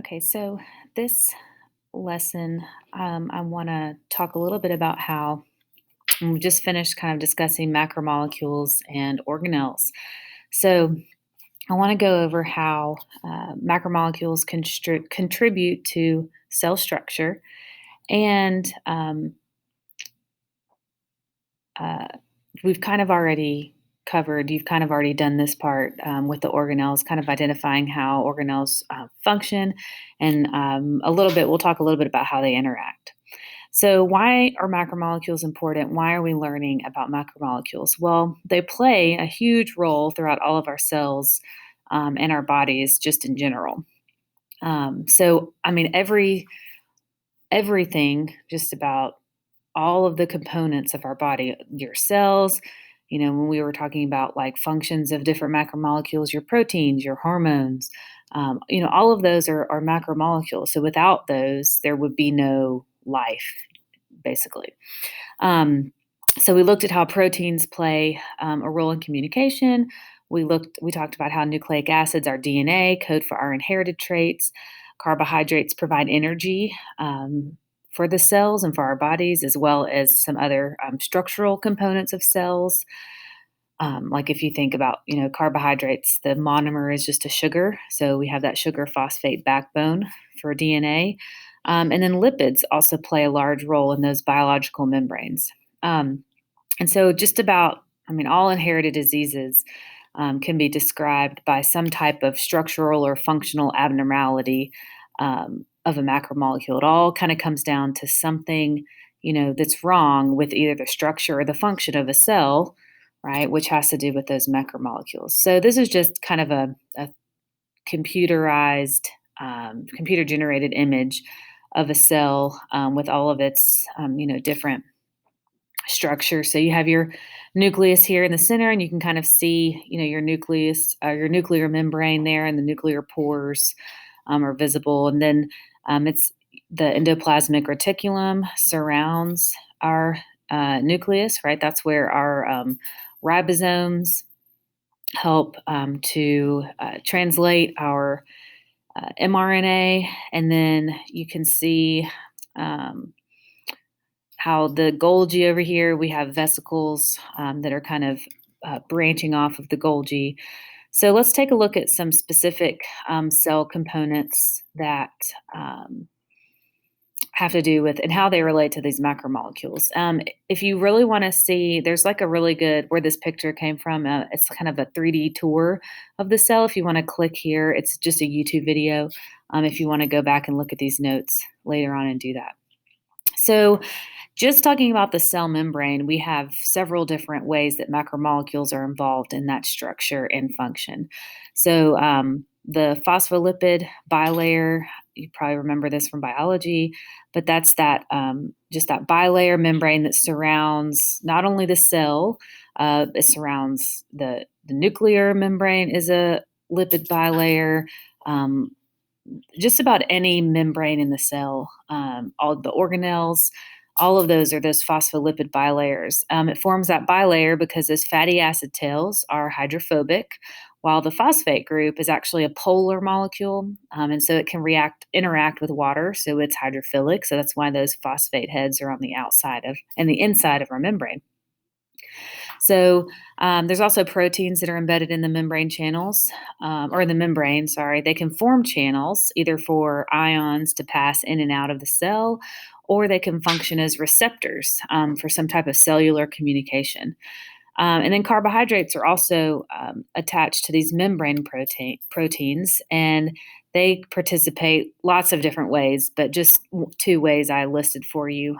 Okay, so this lesson, I want to talk a little bit about how we just finished kind of discussing macromolecules and organelles. So I want to go over how macromolecules contribute to cell structure, and uh, we've kind of already covered, you've kind of already done this part with the organelles, kind of identifying how organelles function, and we'll talk a little bit about how they interact. So, why are macromolecules important? Why are we learning about macromolecules? Well, they play a huge role throughout all of our cells and our bodies, just in general. I mean, everything, just about all of the components of our body, your cells, when we were talking about like functions of different macromolecules, your proteins, your hormones, all of those are macromolecules. So without those, there would be no life, basically. Um, so we looked at how proteins play a role in communication. We talked about how nucleic acids, our DNA, code for our inherited traits. Carbohydrates provide energy for the cells and for our bodies, as well as some other structural components of cells. Like if you think about, carbohydrates, the monomer is just a sugar. So we have that sugar phosphate backbone for DNA. And then lipids also play a large role in those biological membranes. And so just about, all inherited diseases can be described by some type of structural or functional abnormality of a macromolecule. It all kind of comes down to something, that's wrong with either the structure or the function of a cell, right, which has to do with those macromolecules. So this is just kind of a computerized, computer generated image of a cell with all of its, different structure. So you have your nucleus here in the center, and you can kind of see, your nucleus, your nuclear membrane there, and the nuclear pores are visible. And then it's the endoplasmic reticulum surrounds our nucleus, right? That's where our ribosomes help to translate our mRNA. And then you can see how the Golgi over here, we have vesicles that are kind of branching off of the Golgi. So let's take a look at some specific cell components that have to do with and how they relate to these macromolecules. If you really want to see, there's like a really good, where this picture came from, it's kind of a 3D tour of the cell. If you want to click here, it's just a YouTube video. If you want to go back and look at these notes later on and do that. So just talking about the cell membrane, we have several different ways that macromolecules are involved in that structure and function. So the phospholipid bilayer, you probably remember this from biology, but that's that just that bilayer membrane that surrounds not only the cell, it surrounds the nuclear membrane is a lipid bilayer. Just about any membrane in the cell, all the organelles, all of those are those phospholipid bilayers. It forms that bilayer because those fatty acid tails are hydrophobic, while the phosphate group is actually a polar molecule, and so it can interact with water, so it's hydrophilic. So that's why those phosphate heads are on the outside of and the inside of our membrane. So there's also proteins that are embedded in the membrane channels, or in the membrane, sorry. They can form channels either for ions to pass in and out of the cell, or they can function as receptors for some type of cellular communication. And then carbohydrates are also attached to these membrane proteins, and they participate lots of different ways, but just two ways I listed for you.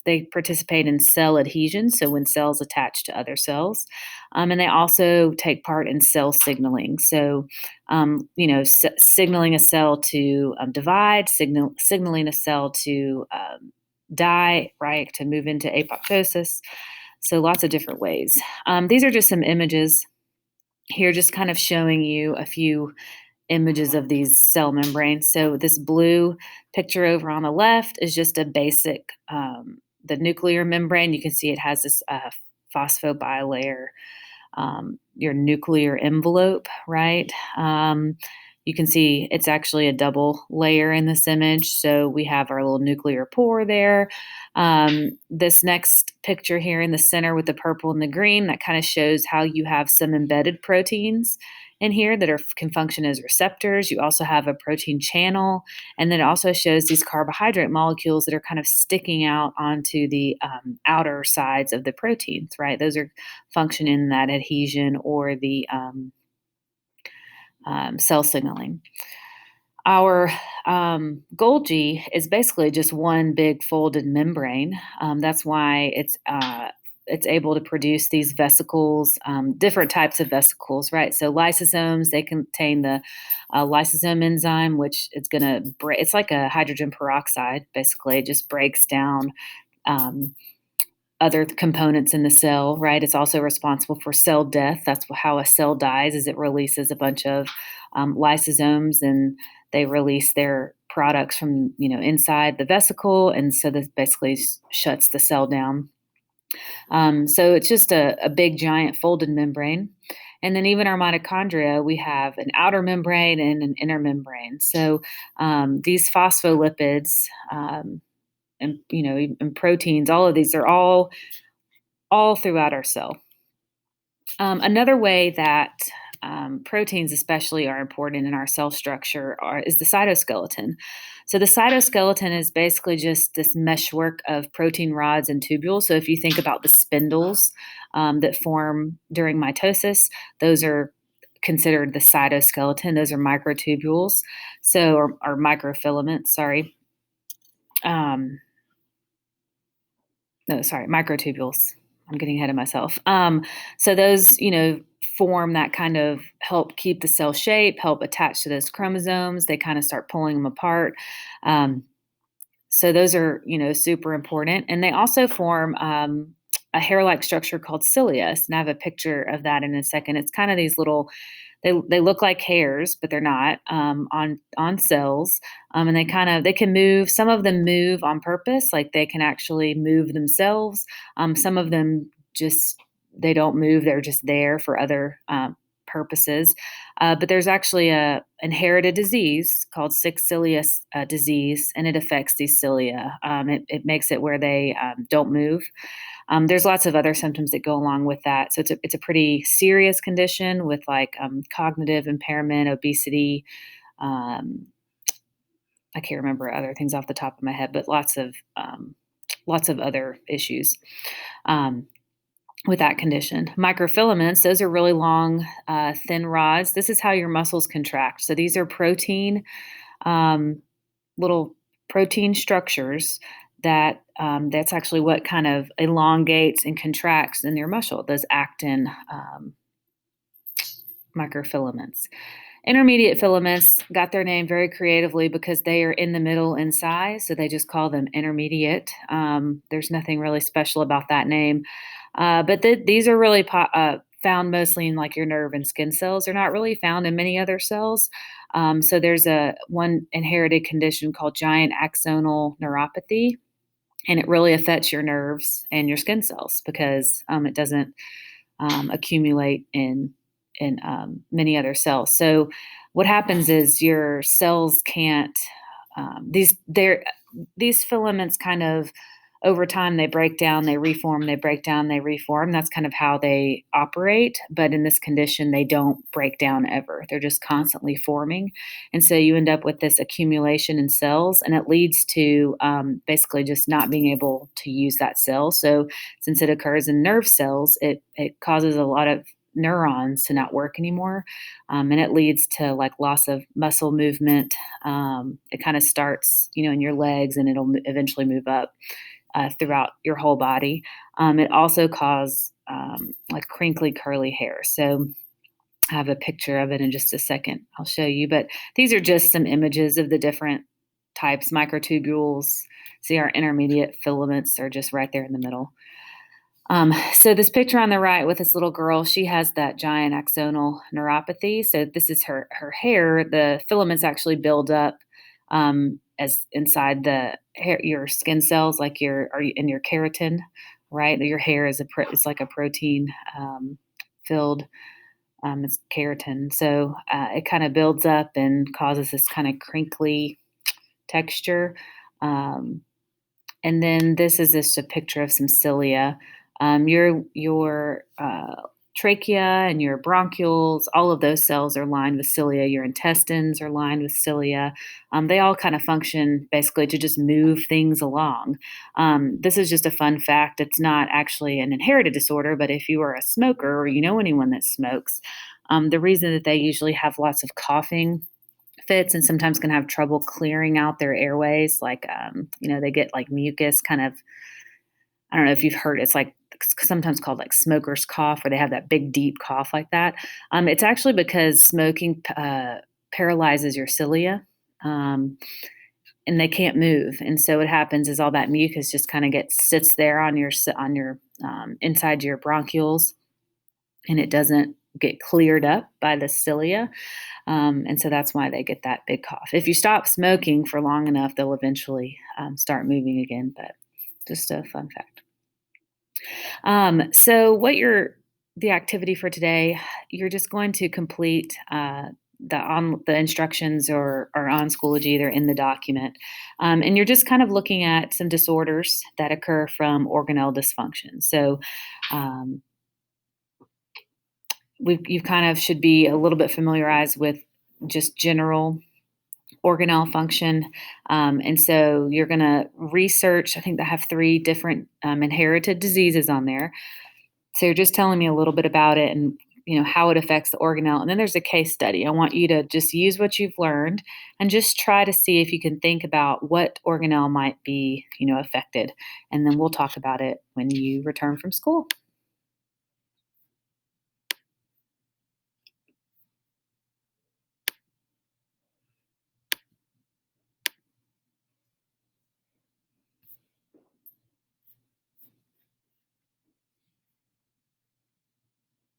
They participate in cell adhesion, so when cells attach to other cells, and they also take part in cell signaling. So, signaling a cell to divide, signaling a cell to die, right, to move into apoptosis. So lots of different ways. These are just some images here, just kind of showing you a few images of these cell membranes. So this blue picture over on the left is just a basic, the nuclear membrane. You can see it has this phosphobilayer, your nuclear envelope, right? You can see it's actually a double layer in this image. So we have our little nuclear pore there. This next picture here in the center with the purple and the green, that kind of shows how you have some embedded proteins in here that can function as receptors. You also have a protein channel, and then it also shows these carbohydrate molecules that are kind of sticking out onto the outer sides of the proteins, right? Those are functioning in that adhesion or the cell signaling. Our Golgi is basically just one big folded membrane. That's why it's able to produce these vesicles, different types of vesicles, right? So lysosomes, they contain the lysosome enzyme, which is going to break. It's like a hydrogen peroxide, basically. It just breaks down um, other components in the cell, right? It's also responsible for cell death. That's how a cell dies, is it releases a bunch of lysosomes, and they release their products from inside the vesicle, and so this basically shuts the cell down. So it's just a big giant folded membrane. And then even our mitochondria, we have an outer membrane and an inner membrane. So these phospholipids and and proteins, all of these are all throughout our cell. Another way that proteins especially are important in our cell structure is the cytoskeleton. So the cytoskeleton is basically just this meshwork of protein rods and tubules. So if you think about the spindles that form during mitosis, those are considered the cytoskeleton. Those are microtubules, or microfilaments, sorry. No, sorry, microtubules. I'm getting ahead of myself. So those, form that kind of help keep the cell shape, help attach to those chromosomes. They kind of start pulling them apart. So those are, super important. And they also form a hair-like structure called cilia. And I have a picture of that in a second. It's kind of these little, they look like hairs, but they're not, on cells, and they can move. Some of them move on purpose, like they can actually move themselves. Some of them just they don't move; they're just there for other purposes. But there's actually a inherited disease called sick cilia disease, and it affects these cilia. It makes it where they don't move. There's lots of other symptoms that go along with that. So it's a pretty serious condition with like cognitive impairment, obesity. I can't remember other things off the top of my head, but lots of other issues with that condition. Microfilaments, those are really long, thin rods. This is how your muscles contract. So these are protein, little protein structures that's actually what kind of elongates and contracts in your muscle, those actin microfilaments. Intermediate filaments got their name very creatively because they are in the middle in size, so they just call them intermediate. There's nothing really special about that name, but these are really found mostly in like your nerve and skin cells. They're not really found in many other cells. So there's one inherited condition called giant axonal neuropathy, and it really affects your nerves and your skin cells because it doesn't accumulate in many other cells. So what happens is your cells can't these filaments kind of over time they break down, they reform, they break down, they reform. That's kind of how they operate. But in this condition, they don't break down ever. They're just constantly forming. And so you end up with this accumulation in cells, and it leads to basically just not being able to use that cell. So since it occurs in nerve cells, it causes a lot of neurons to not work anymore, and it leads to like loss of muscle movement. It kind of starts, in your legs, and it'll eventually move up throughout your whole body. It also causes like crinkly, curly hair. So I have a picture of it in just a second. I'll show you. But these are just some images of the different types. Microtubules. See, our intermediate filaments are just right there in the middle. So this picture on the right with this little girl, she has that giant axonal neuropathy. So this is her hair. The filaments actually build up as inside the hair, your skin cells, like in your keratin, right? Your hair is it's like a protein filled It's keratin. So it kind of builds up and causes this kind of crinkly texture. Um, and then this is just a picture of some cilia. Your trachea and your bronchioles, all of those cells are lined with cilia. Your intestines are lined with cilia. They all kind of function basically to just move things along. This is just a fun fact. It's not actually an inherited disorder, but if you are a smoker or you know anyone that smokes, the reason that they usually have lots of coughing fits and sometimes can have trouble clearing out their airways, like, they get like mucus kind of. I don't know if you've heard, it's like sometimes called like smoker's cough, where they have that big deep cough like that. It's actually because smoking paralyzes your cilia, um, and they can't move. And so what happens is all that mucus just kind of gets sits there on your inside your bronchioles, and it doesn't get cleared up by the cilia. And so that's why they get that big cough. If you stop smoking for long enough, they'll eventually start moving again. But just a fun fact. So the activity for today, you're just going to complete the instructions or on Schoology, either in the document, and you're just kind of looking at some disorders that occur from organelle dysfunction. So um, you kind of should be a little bit familiarized with just general organelle function. And so you're going to research, I think they have three different inherited diseases on there. So you're just telling me a little bit about it and how it affects the organelle. And then there's a case study. I want you to just use what you've learned and just try to see if you can think about what organelle might be, affected. And then we'll talk about it when you return from school.